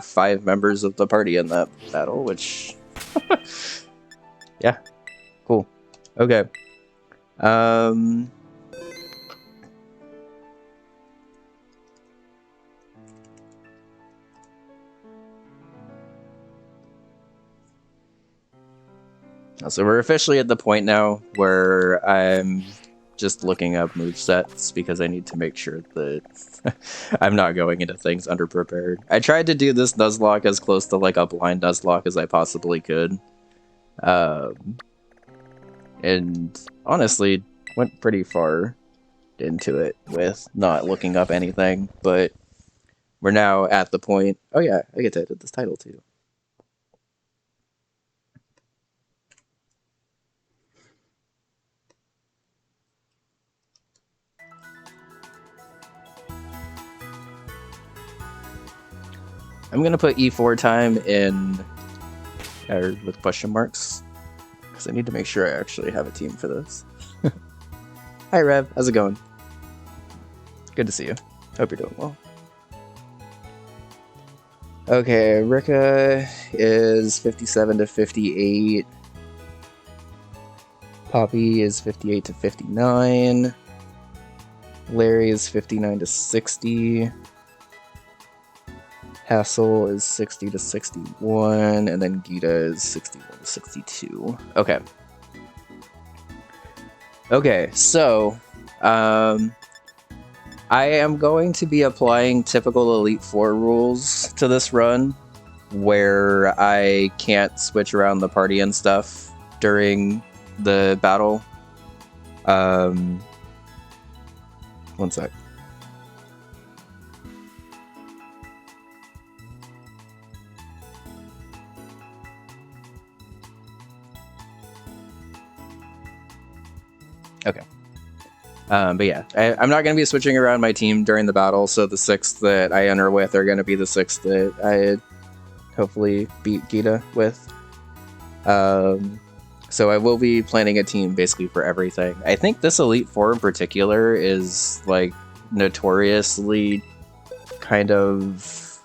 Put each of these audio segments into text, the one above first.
5 members of the party in that battle, which... yeah, cool. Okay. So we're officially at the point now where I'm just looking up movesets because I need to make sure that I'm not going into things underprepared. I tried to do this Nuzlocke as close to like a blind Nuzlocke as I possibly could. And honestly, went pretty far into it with not looking up anything, but we're now at the point... Oh yeah, I get to edit this title too. I'm gonna put E4 time in, or with question marks, because I need to make sure I actually have a team for this. Hi Rev, how's it going? Good to see you. Hope you're doing well. Okay, Rika is 57 to 58. Poppy is 58 to 59. Larry is 59 to 60. Hassel is 60 to 61, and then Gita is 61 to 62. Okay. Okay, so, I am going to be applying typical Elite Four rules to this run, where I can't switch around the party and stuff during the battle. One sec. Okay. But yeah, I'm not going to be switching around my team during the battle, so the 6 that I enter with are going to be the 6 that I hopefully beat Gita with. So I will be planning a team basically for everything. I think this Elite Four in particular is like notoriously kind of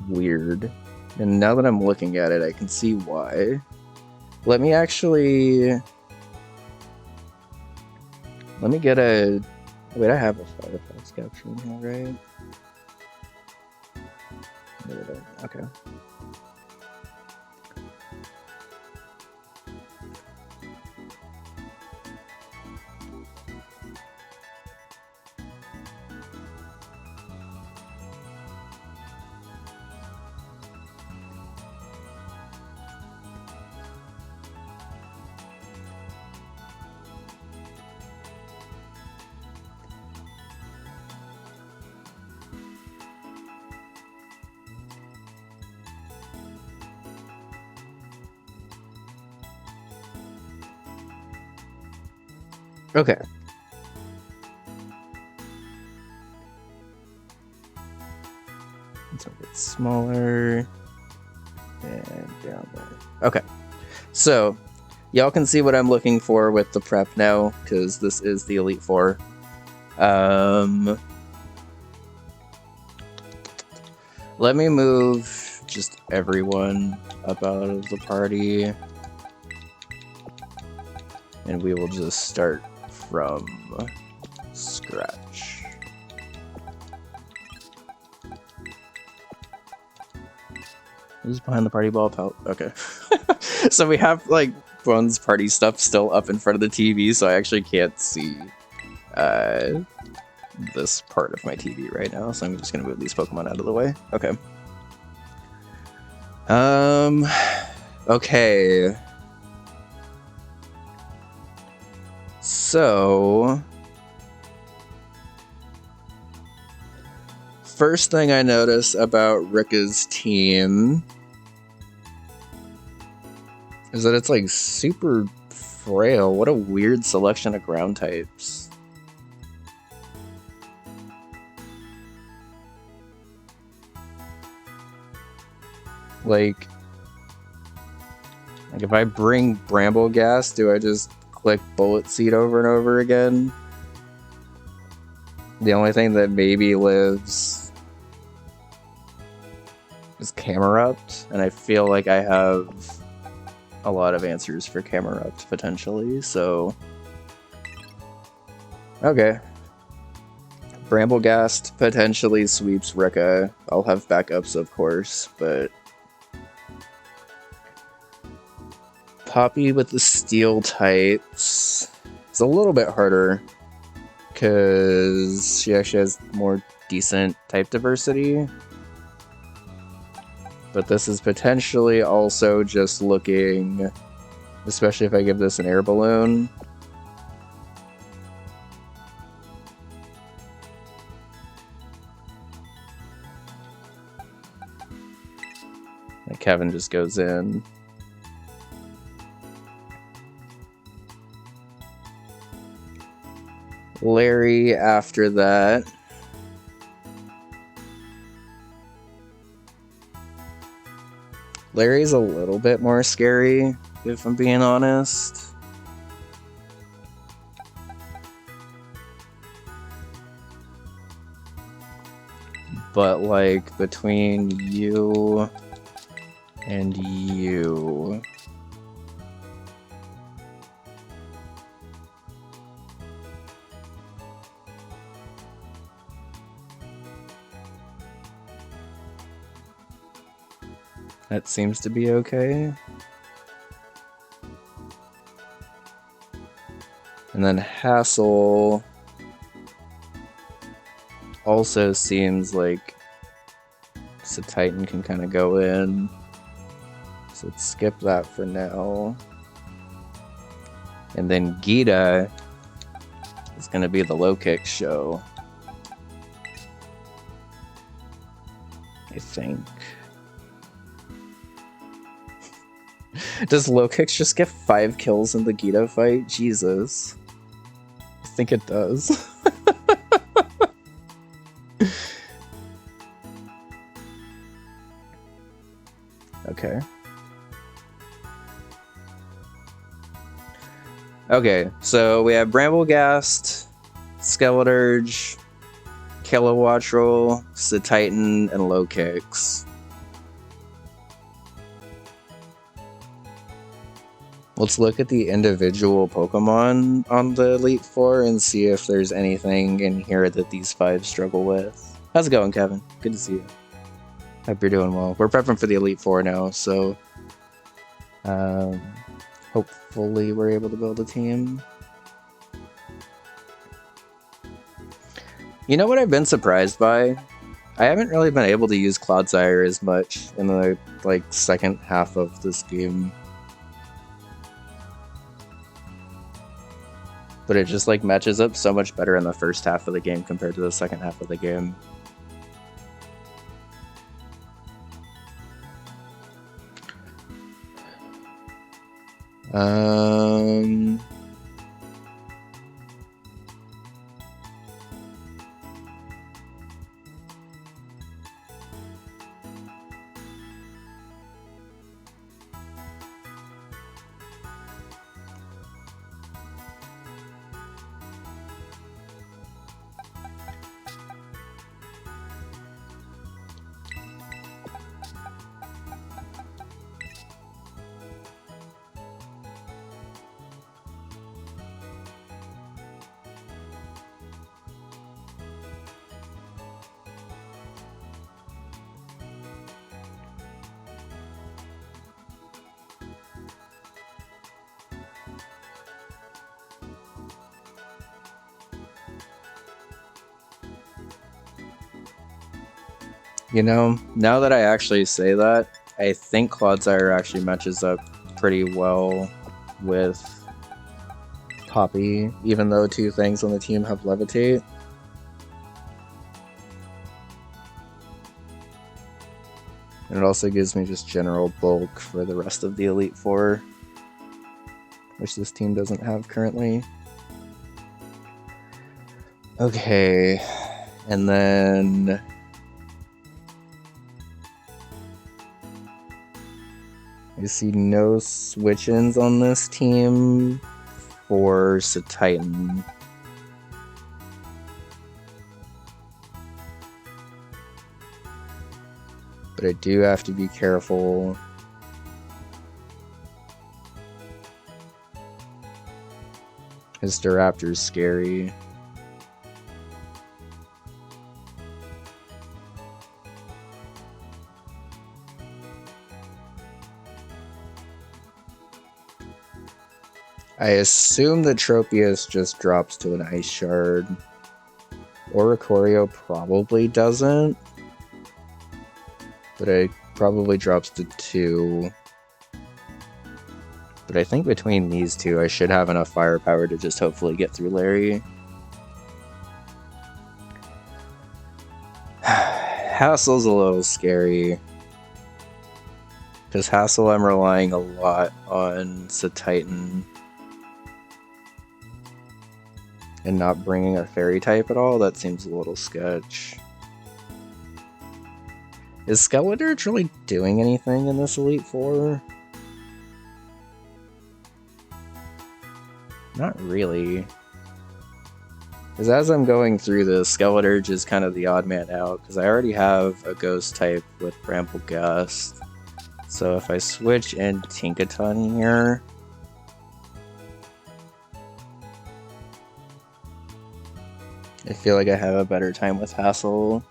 weird. And now that I'm looking at it, I can see why. Let me get a... Wait, I have a Firefox caption here, right? Okay. Okay. Let's make it smaller. And down there. Okay. So, y'all can see what I'm looking for with the prep now, because this is the Elite Four. Let me move just everyone up out of the party. And we will just start from scratch. Who's behind the party ball pelt? Okay. So we have like Bones party stuff still up in front of the TV, so I actually can't see this part of my TV right now, so I'm just gonna move these Pokemon out of the way. Okay. Okay. So, first thing I notice about Rika's team is that it's like super frail. What a weird selection of ground types. Like if I bring Brambleghast, do I just click Bullet Seed over and over again? The only thing that maybe lives is Camerupt, and I feel like I have a lot of answers for Camerupt potentially, so... Okay. Bramblegast potentially sweeps Rika. I'll have backups, of course, but... Poppy with the steel types is a little bit harder, because she actually has more decent type diversity. But this is potentially also just looking, especially if I give this an air balloon. Like Kevin just goes in. Larry after that. Larry's a little bit more scary, if I'm being honest. But, like, between you and you... That seems to be okay. And then Hassel also seems like Titan can kind of go in. So let's skip that for now. And then Gita is going to be the low kick show, I think. Does low kicks just get 5 kills in the Gita fight? Jesus. I think it does. Okay. Okay, so we have Bramblegast, Skeleturge, Kilowattrel, Titan, and low kicks. Let's look at the individual Pokemon on the Elite Four and see if there's anything in here that these 5 struggle with. How's it going, Kevin? Good to see you. Hope you're doing well. We're prepping for the Elite Four now, so hopefully we're able to build a team. You know what I've been surprised by? I haven't really been able to use Cloudsire as much in the second half of this game. But it just matches up so much better in the first half of the game compared to the second half of the game. You know, now that I actually say that, I think Cloudsire actually matches up pretty well with Poppy, even though 2 things on the team have Levitate. And it also gives me just general bulk for the rest of the Elite Four, which this team doesn't have currently. Okay, and then... I see no switch-ins on this team for Titan. But I do have to be careful. His Staraptor's scary. I assume the Tropius just drops to an Ice Shard. Oricorio probably doesn't. But it probably drops to 2. But I think between these two, I should have enough firepower to just hopefully get through Larry. Hassle's a little scary. Because Hassle, I'm relying a lot on Titan. And not bringing a fairy type at all, that seems a little sketch. Is Skeletor really doing anything in this Elite Four? Not really. Because as I'm going through this, Skeletor is kind of the odd man out, because I already have a ghost type with Bramble Gust. So if I switch in Tinkaton here, I feel like I have a better time with Hassle.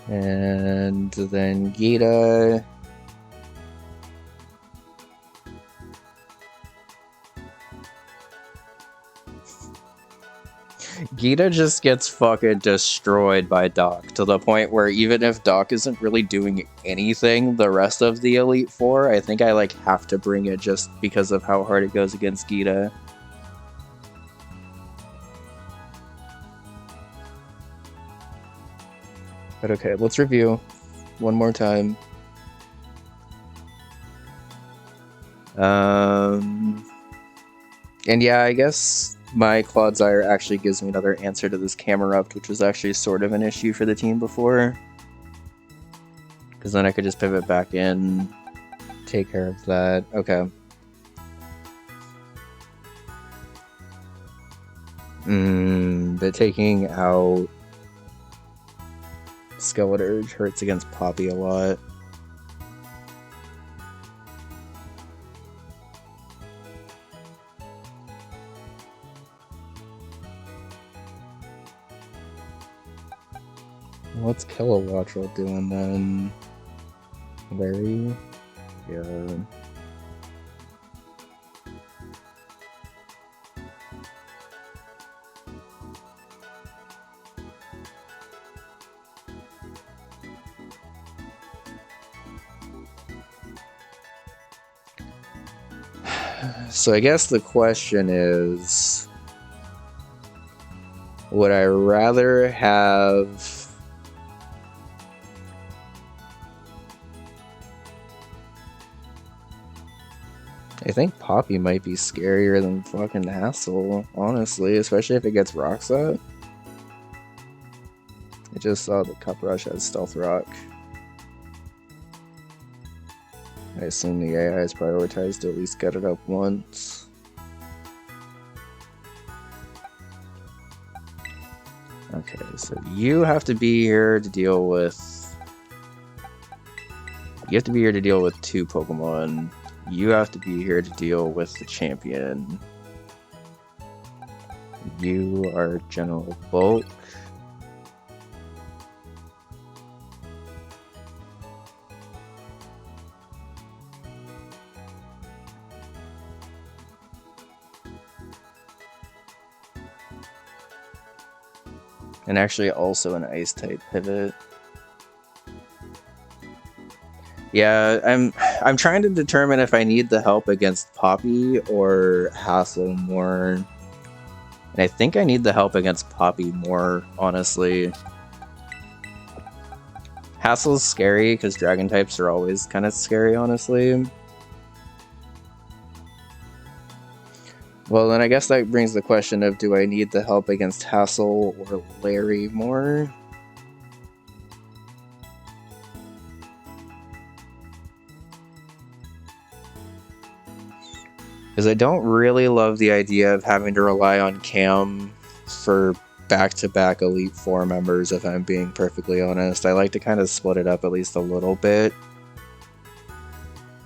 And then Gita. Gita just gets fucking destroyed by Doc, to the point where even if Doc isn't really doing anything the rest of the Elite Four, I think I like have to bring it just because of how hard it goes against Gita. But okay, let's review one more time. And yeah, I guess my Clodsire actually gives me another answer to this Camerupt, which was actually sort of an issue for the team before. Because then I could just pivot back in, take care of that. Okay. But taking out Skeletor hurts against Poppy a lot. What's Kilowattrel doing then? Larry? Yeah. So I guess the question is, would I rather have I think Poppy might be scarier than fucking Hassle, honestly, especially if it gets Rock Set. I just saw the Cup Rush as Stealth Rock. I assume the AI is prioritized to at least get it up once. Okay, so you have to be here to deal with... You have to be here to deal with 2 Pokemon. You have to be here to deal with the champion. You are General Bulk. And actually also an Ice-type pivot. Yeah, I'm trying to determine if I need the help against Poppy or Hassle more. And I think I need the help against Poppy more, honestly. Hassle's scary because Dragon types are always kind of scary, honestly. Well, then I guess that brings the question of, do I need the help against Hassle or Larry more? Because I don't really love the idea of having to rely on Cam for back-to-back Elite Four members, if I'm being perfectly honest. I like to kind of split it up at least a little bit,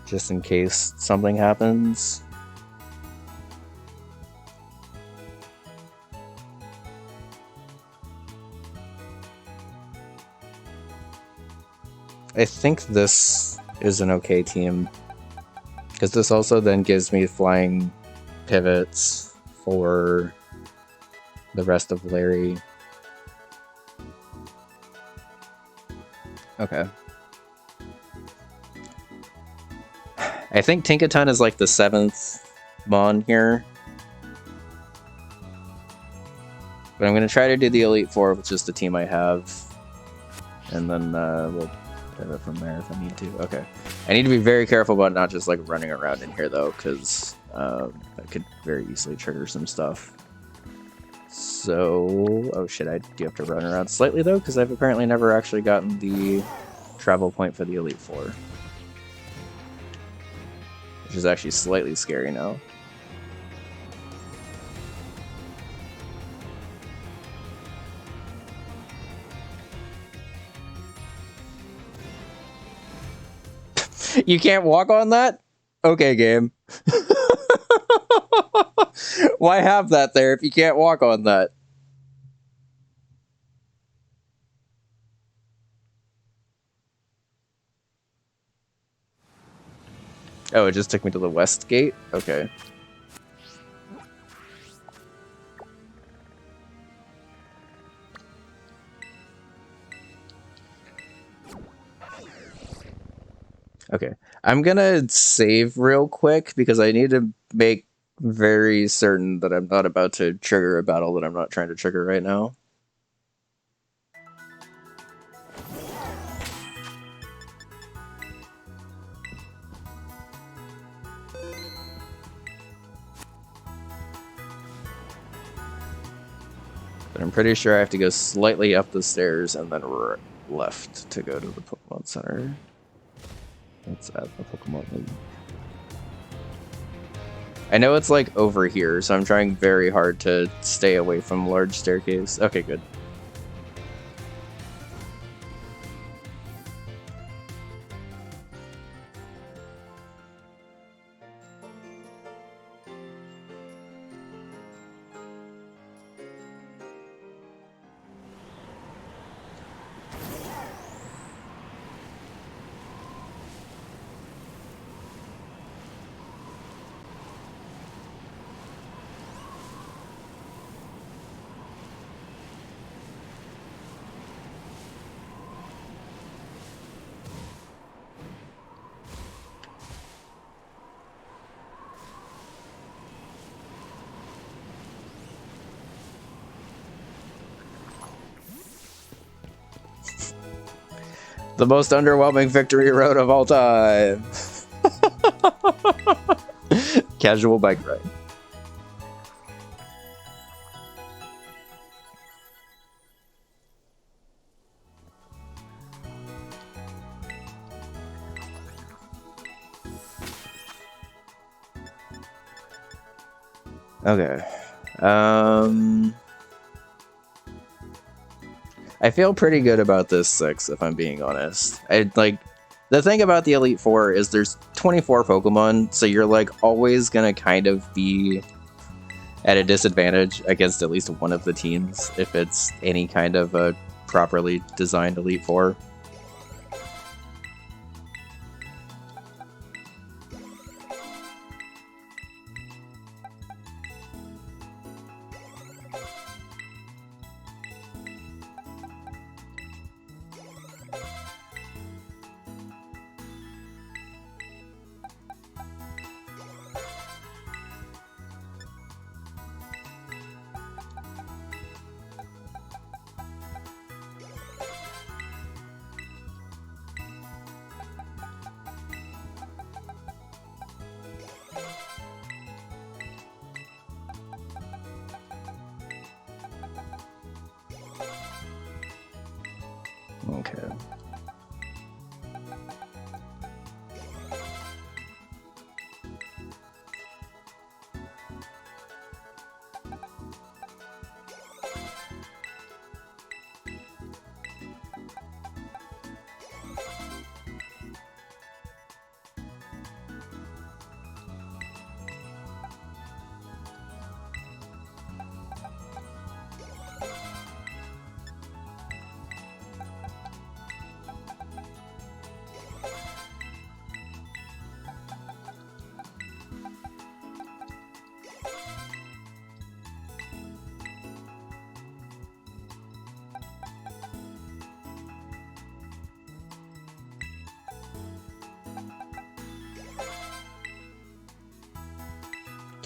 just in case something happens. I think this is an okay team, because this also then gives me flying pivots for the rest of Larry. Okay. I think Tinkaton is like the 7th Mon here. But I'm going to try to do the Elite Four with just the team I have. And then we'll pivot from there if I need to. Okay. I need to be very careful about not just like running around in here though, because that could very easily trigger some stuff. So, oh shit, I do have to run around slightly though, because I've apparently never actually gotten the travel point for the Elite Four. Which is actually slightly scary now. You can't walk on that? Okay, game. Why have that there if you can't walk on that? Oh, it just took me to the west gate? Okay. Okay. I'm gonna save real quick because I need to make very certain that I'm not about to trigger a battle that I'm not trying to trigger right now. But I'm pretty sure I have to go slightly up the stairs and then left to go to the Pokemon Center. Let's add the Pokemon League. I know it's like over here, so I'm trying very hard to stay away from large staircase. Okay, good. The most underwhelming victory road of all time. Casual bike ride. Okay. I feel pretty good about this 6, if I'm being honest. The thing about the Elite Four is there's 24 Pokemon, so you're like always gonna kind of be at a disadvantage against at least one of the teams if it's any kind of a properly designed Elite Four. Okay.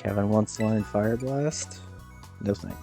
Kevin wants to learn Fire Blast? No thanks.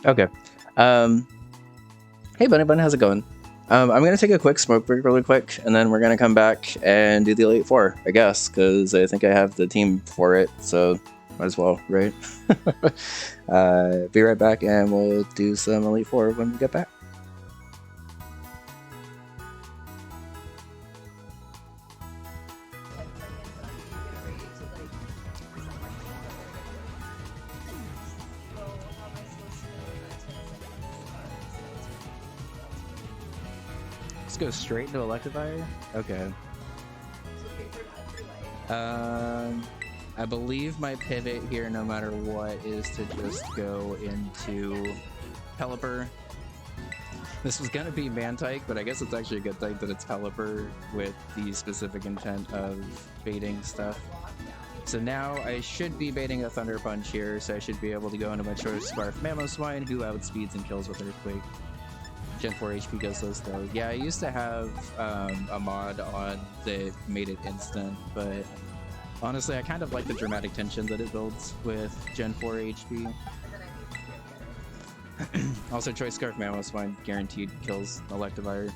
Okay. Hey, Bunny Bun, how's it going? I'm going to take a quick smoke break really quick, and then we're going to come back and do the Elite Four, I guess, because I think I have the team for it, so might as well, right? Be right back, and we'll do some Elite Four when we get back. Let's go straight into Electivire? Okay. I believe my pivot here, no matter what, is to just go into Pelipper. This was gonna be Mantike, but I guess it's actually a good thing that it's Pelipper with the specific intent of baiting stuff. So now I should be baiting a Thunder Punch here, so I should be able to go into my Choice Scarf Mamoswine, who outspeeds and kills with Earthquake. Gen 4 HP goes so slow. Yeah, I used to have a mod on that made it instant, but honestly, I kind of like the dramatic tension that it builds with Gen 4 HP. Also, Choice Scarf Mamoswine guaranteed kills Electivire.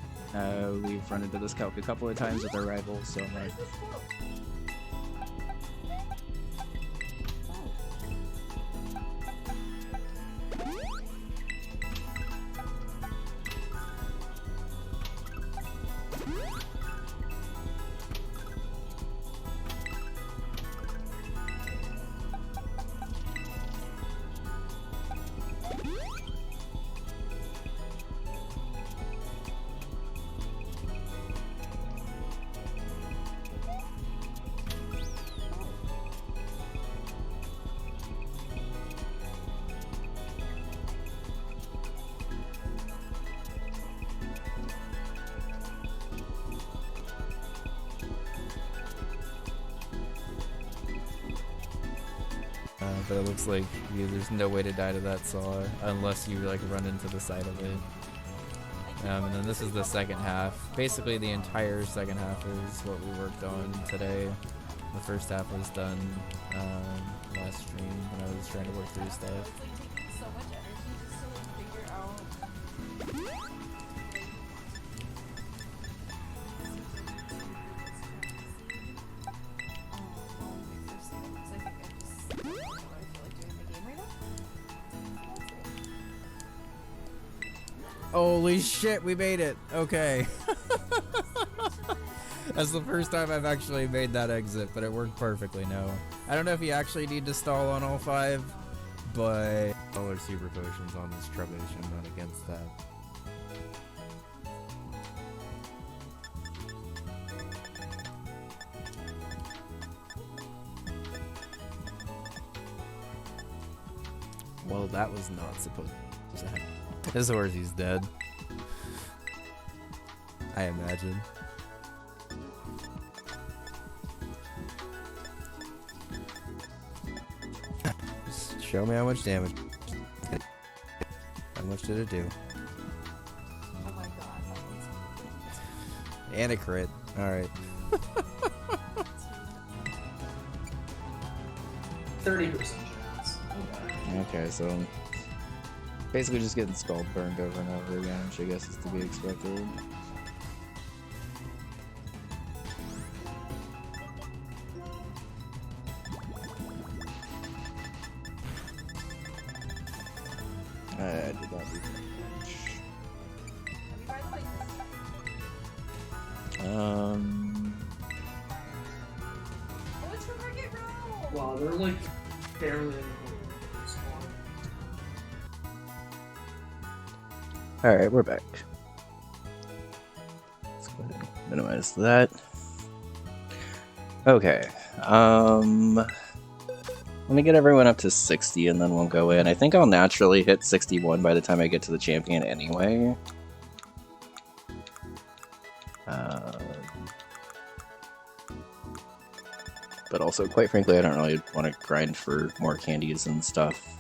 We've run into this calc a couple of times with our rivals, so I'm like... But it looks like there's no way to die to that Saw unless you like run into the side of it. And then this is the second half. Basically the entire second half is what we worked on today. The first half was done last stream when I was trying to work through stuff. So much energy just to like figure out. Holy shit, we made it. Okay. That's the first time I've actually made that exit, but it worked perfectly now. I don't know if you actually need to stall on all 5, but... All our super potions on this Trebation, not against that. Well, that was not supposed to happen. His Horsey's dead. I imagine. Just show me how much damage. How much did it do? Oh my god, that one's And a crit. Alright. 30% chance. Okay, so basically just getting skull burned over and over again, which I guess is to be expected. I did not do Have you guys played this? that. Oh, it's from Wreck-It Ralph! Wow, they're like barely in the spawn. Alright, we're back. Let's go ahead and minimize that. Okay. Let me get everyone up to 60 and then we'll go in. I think I'll naturally hit 61 by the time I get to the champion anyway. But also, quite frankly, I don't really want to grind for more candies and stuff.